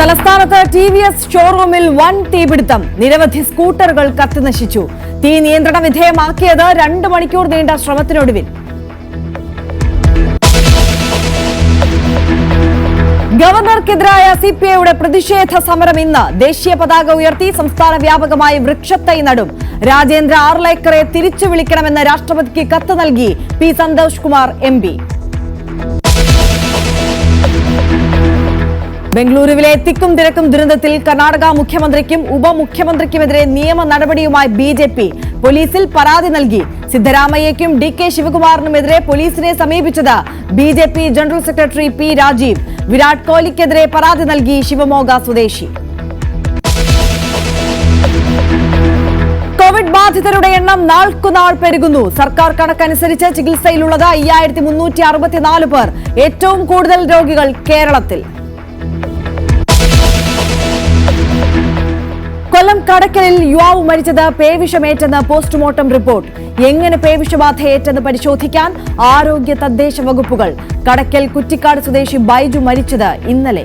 തലസ്ഥാനത്ത് TVS ഷോറൂമിൽ വൻ തീപിടുത്തം. നിരവധി സ്കൂട്ടറുകൾ കത്തിനശിച്ചു. തീ നിയന്ത്രണ വിധേയമാക്കിയത് 2 മണിക്കൂർ നീണ്ട ശ്രമത്തിനൊടുവിൽ. ഗവർണർക്കെതിരായ CPIയുടെ പ്രതിഷേധ സമരം ഇന്ന്. ദേശീയ പതാക ഉയർത്തി സംസ്ഥാന വ്യാപകമായി വൃക്ഷത്തൈ നടും. രാജേന്ദ്ര ആർലേക്കറെ തിരിച്ചു വിളിക്കണമെന്ന് രാഷ്ട്രപതിക്ക് കത്ത് നൽകി P. സന്തോഷ് കുമാർ MP. ബംഗളൂരുവിലെ തിക്കും തിരക്കും ദുരന്തത്തിൽ കർണാടക മുഖ്യമന്ത്രിക്കും ഉപമുഖ്യമന്ത്രിക്കുമെതിരെ നിയമ നടപടിയുമായി BJP. പോലീസിൽ പരാതി നൽകി. സിദ്ധരാമയ്യയ്ക്കും DK ശിവകുമാറിനുമെതിരെ പോലീസിനെ സമീപിച്ചത് BJP general secretary P. Rajeev. Virat കോഹ്ലിക്കെതിരെ പരാതി നൽകി ശിവമോഗ സ്വദേശി. കോവിഡ് ബാധിതരുടെ എണ്ണം നാൾക്കുനാൾ പെരുകുന്നു. സർക്കാർ കണക്കനുസരിച്ച് ചികിത്സയിലുള്ളത് 5364 പേർ. ഏറ്റവും കൂടുതൽ രോഗികൾ കേരളത്തിൽ. കൊല്ലം കടക്കലിൽ യുവാവ് മരിച്ചത് പേവിഷമേറ്റെന്ന് പോസ്റ്റ്മോർട്ടം റിപ്പോർട്ട്. എങ്ങനെ പേവിഷബാധയേറ്റെന്ന് പരിശോധിക്കാൻ ആരോഗ്യ തദ്ദേശ വകുപ്പുകൾ. കടക്കൽ കുറ്റിക്കാട് സ്വദേശി ബൈജു മരിച്ചത് ഇന്നലെ.